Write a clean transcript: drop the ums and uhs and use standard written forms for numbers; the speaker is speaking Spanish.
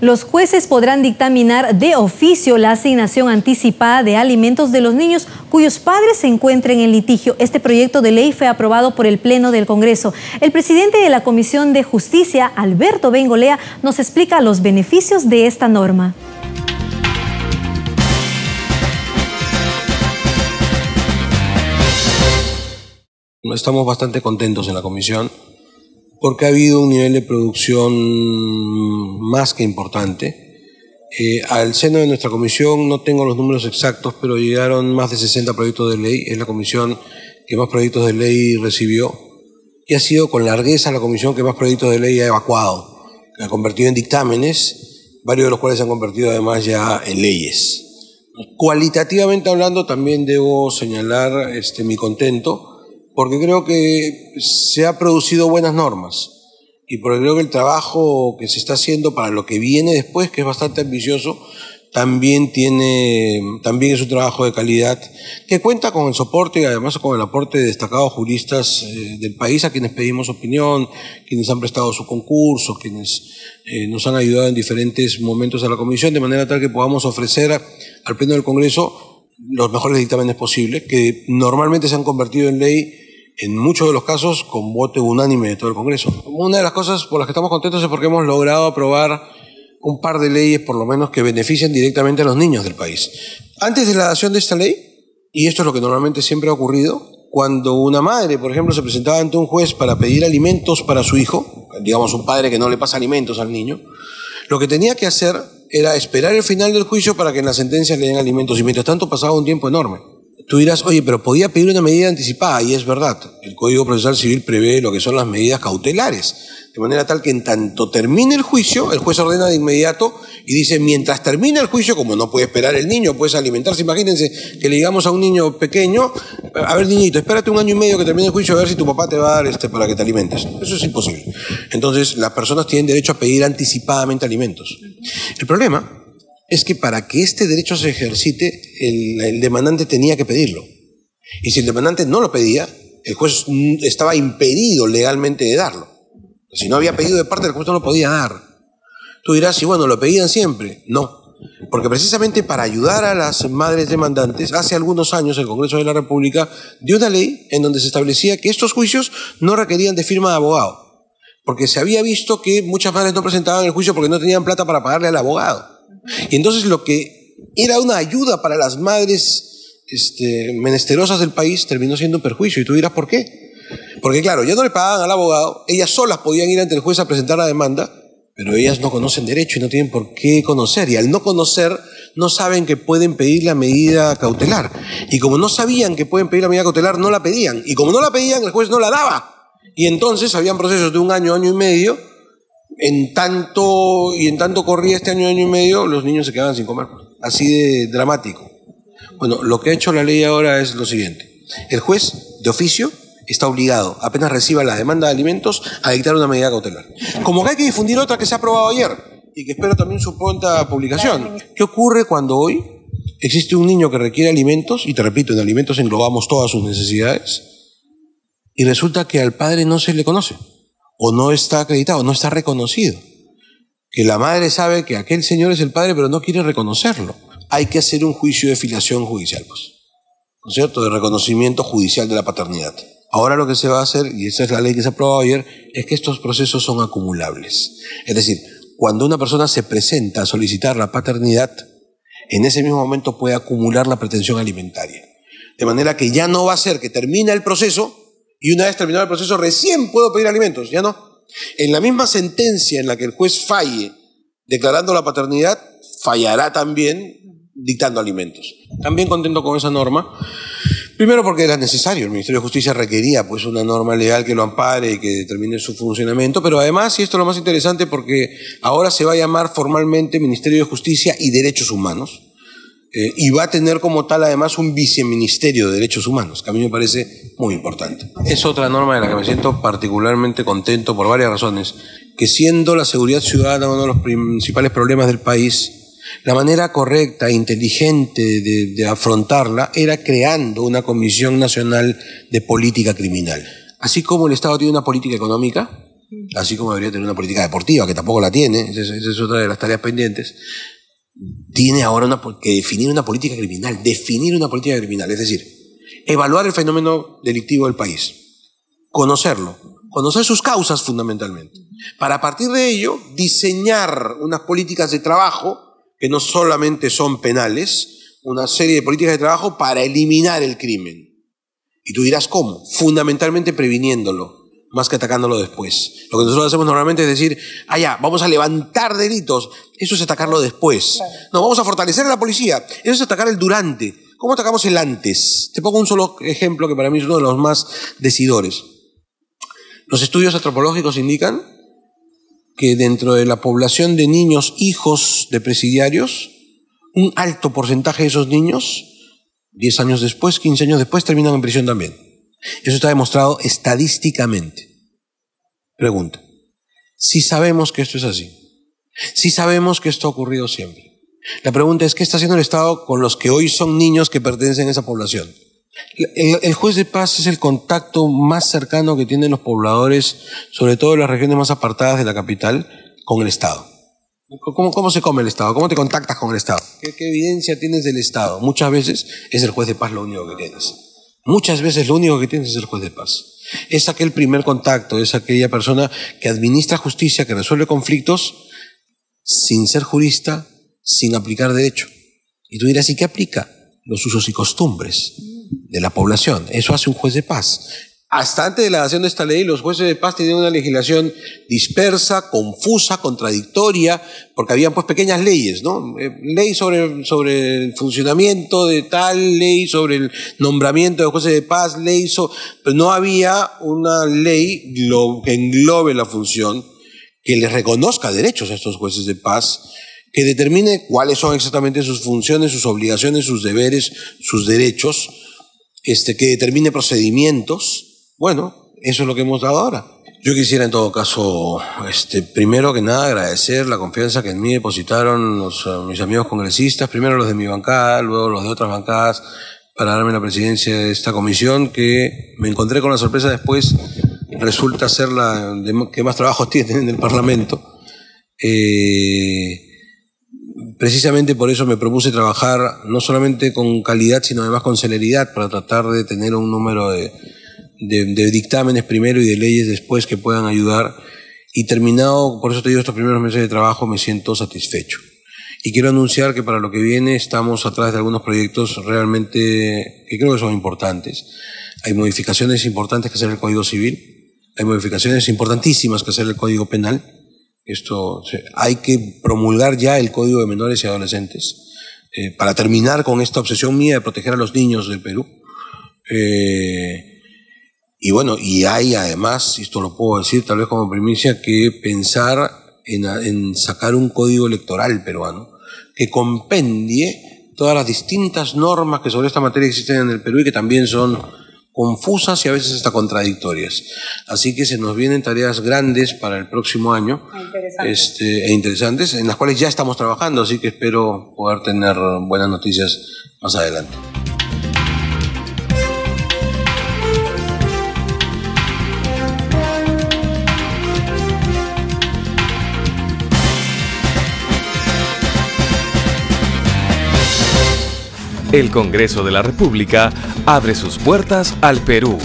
Los jueces podrán dictaminar de oficio la asignación anticipada de alimentos de los niños cuyos padres se encuentren en litigio. Este proyecto de ley fue aprobado por el Pleno del Congreso. El presidente de la Comisión de Justicia, Alberto Bengolea, nos explica los beneficios de esta norma. Estamos bastante contentos en la comisión porque ha habido un nivel de producción más que importante. Al seno de nuestra comisión, no tengo los números exactos, pero llegaron más de 60 proyectos de ley. Es la comisión que más proyectos de ley recibió y ha sido con largueza la comisión que más proyectos de ley ha evacuado, que ha convertido en dictámenes, varios de los cuales se han convertido además ya en leyes. Cualitativamente hablando, también debo señalar mi contento, porque creo que se han producido buenas normas y porque creo que el trabajo que se está haciendo para lo que viene después, que es bastante ambicioso, también es un trabajo de calidad que cuenta con el soporte y además con el aporte de destacados juristas del país, a quienes pedimos opinión, quienes han prestado su concurso, quienes nos han ayudado en diferentes momentos a la comisión, de manera tal que podamos ofrecer al Pleno del Congreso los mejores dictámenes posibles, que normalmente se han convertido en ley en muchos de los casos con voto unánime de todo el Congreso. Una de las cosas por las que estamos contentos es porque hemos logrado aprobar un par de leyes, por lo menos, que benefician directamente a los niños del país. Antes de la dación de esta ley, y esto es lo que normalmente siempre ha ocurrido, cuando una madre, por ejemplo, se presentaba ante un juez para pedir alimentos para su hijo, digamos un padre que no le pasa alimentos al niño, lo que tenía que hacer era esperar el final del juicio para que en la sentencia le den alimentos, y mientras tanto pasaba un tiempo enorme. Tú dirás, oye, pero podía pedir una medida anticipada, y es verdad. El Código Procesal Civil prevé lo que son las medidas cautelares, de manera tal que en tanto termine el juicio, el juez ordena de inmediato y dice, mientras termine el juicio, como no puede esperar el niño, puede alimentarse, imagínense que le digamos a un niño pequeño, a ver niñito, espérate 1 año y medio que termine el juicio a ver si tu papá te va a dar para que te alimentes. Eso es imposible. Entonces, las personas tienen derecho a pedir anticipadamente alimentos. El problema es que para que este derecho se ejercite, el demandante tenía que pedirlo. Y si el demandante no lo pedía, el juez estaba impedido legalmente de darlo. Si no había pedido de parte del juez, no lo podía dar. Tú dirás, y bueno, ¿lo pedían siempre? No. Porque precisamente para ayudar a las madres demandantes, hace algunos años el Congreso de la República dio una ley en donde se establecía que estos juicios no requerían de firma de abogado. Porque se había visto que muchas madres no presentaban el juicio porque no tenían plata para pagarle al abogado. Y entonces lo que era una ayuda para las madres menesterosas del país terminó siendo un perjuicio. Y tú dirás, ¿por qué? Porque claro, ya no le pagaban al abogado, ellas solas podían ir ante el juez a presentar la demanda, pero ellas no conocen derecho y no tienen por qué conocer. Y al no conocer, no saben que pueden pedir la medida cautelar. Y como no sabían que pueden pedir la medida cautelar, no la pedían. Y como no la pedían, el juez no la daba. Y entonces habían procesos de 1 año, 1 año y medio. En tanto corría este año y medio, los niños se quedaban sin comer. Así de dramático. Bueno, lo que ha hecho la ley ahora es lo siguiente. El juez, de oficio, está obligado, apenas reciba la demanda de alimentos, a dictar una medida cautelar. Como que hay que difundir otra que se ha aprobado ayer y que espero también su pronta publicación. ¿Qué ocurre cuando hoy existe un niño que requiere alimentos, y te repito, en alimentos englobamos todas sus necesidades, y resulta que al padre no se le conoce? O no está acreditado, no está reconocido. Que la madre sabe que aquel señor es el padre, pero no quiere reconocerlo. Hay que hacer un juicio de filiación judicial, pues, ¿no es cierto?, de reconocimiento judicial de la paternidad. Ahora lo que se va a hacer, y esa es la ley que se aprobó ayer, es que estos procesos son acumulables. Es decir, cuando una persona se presenta a solicitar la paternidad, en ese mismo momento puede acumular la pretensión alimentaria. De manera que ya no va a ser que termina el proceso, y una vez terminado el proceso recién puedo pedir alimentos, ya no. En la misma sentencia en la que el juez falle declarando la paternidad, fallará también dictando alimentos. También contento con esa norma. Primero porque era necesario, el Ministerio de Justicia requería pues una norma legal que lo ampare y que determine su funcionamiento, pero además, y esto es lo más interesante, porque ahora se va a llamar formalmente Ministerio de Justicia y Derechos Humanos, y va a tener como tal además un viceministerio de Derechos Humanos, que a mí me parece muy importante. Es otra norma de la que me siento particularmente contento por varias razones, que siendo la seguridad ciudadana uno de los principales problemas del país, la manera correcta e inteligente de afrontarla era creando una Comisión Nacional de Política Criminal. Así como el Estado tiene una política económica, así como debería tener una política deportiva, que tampoco la tiene, esa es otra de las tareas pendientes. Tiene ahora que definir una política criminal, es decir, evaluar el fenómeno delictivo del país, conocerlo, conocer sus causas fundamentalmente, para a partir de ello diseñar unas políticas de trabajo que no solamente son penales, una serie de políticas de trabajo para eliminar el crimen. Y tú dirás, ¿cómo? Fundamentalmente previniéndolo, más que atacándolo después. Lo que nosotros hacemos normalmente es decir, ya, vamos a levantar delitos, eso es atacarlo después. No, vamos a fortalecer a la policía, eso es atacar el durante. ¿Cómo atacamos el antes? Te pongo un solo ejemplo que para mí es uno de los más decidores. Los estudios antropológicos indican que dentro de la población de niños hijos de presidiarios, un alto porcentaje de esos niños, 10 años después, 15 años después, terminan en prisión también. Eso está demostrado estadísticamente. Pregunta, si sabemos que esto es así, si sabemos que esto ha ocurrido siempre, la pregunta es, ¿qué está haciendo el Estado con los que hoy son niños que pertenecen a esa población? El juez de paz es el contacto más cercano que tienen los pobladores, sobre todo en las regiones más apartadas de la capital, con el Estado. ¿Cómo se come el Estado? ¿Cómo te contactas con el Estado? ¿Qué evidencia tienes del Estado? Muchas veces es el juez de paz lo único que tienes. Muchas veces lo único que tienes es el juez de paz. Es aquel primer contacto, es aquella persona que administra justicia, que resuelve conflictos sin ser jurista, sin aplicar derecho. Y tú dirás, ¿y qué aplica? Los usos y costumbres de la población. Eso hace un juez de paz. Hasta antes de la adopción de esta ley, los jueces de paz tenían una legislación dispersa, confusa, contradictoria, porque habían pues pequeñas leyes, ¿no? Ley sobre el funcionamiento de tal, ley sobre el nombramiento de jueces de paz, pero no había una ley que englobe la función, que les reconozca derechos a estos jueces de paz, que determine cuáles son exactamente sus funciones, sus obligaciones, sus deberes, sus derechos, que determine procedimientos. Bueno, eso es lo que hemos dado ahora. Yo quisiera en todo caso, primero que nada, agradecer la confianza que en mí depositaron mis amigos congresistas, primero los de mi bancada, luego los de otras bancadas, para darme la presidencia de esta comisión, que me encontré con la sorpresa después, resulta ser la que más trabajos tiene en el Parlamento. Precisamente por eso me propuse trabajar no solamente con calidad, sino además con celeridad, para tratar de tener un número de dictámenes primero y de leyes después que puedan ayudar. Y terminado, por eso te digo, estos primeros meses de trabajo me siento satisfecho. Y quiero anunciar que para lo que viene estamos atrás de algunos proyectos realmente que creo que son importantes. Hay modificaciones importantes que hacer en el Código Civil, hay modificaciones importantísimas que hacer en el Código Penal. Hay que promulgar ya el Código de Menores y Adolescentes para terminar con esta obsesión mía de proteger a los niños del Perú. Y bueno, y hay además, y esto lo puedo decir tal vez como primicia, que pensar en sacar un código electoral peruano que compendie todas las distintas normas que sobre esta materia existen en el Perú y que también son confusas y a veces hasta contradictorias. Así que se nos vienen tareas grandes para el próximo año interesantes, en las cuales ya estamos trabajando, así que espero poder tener buenas noticias más adelante. El Congreso de la República abre sus puertas al Perú.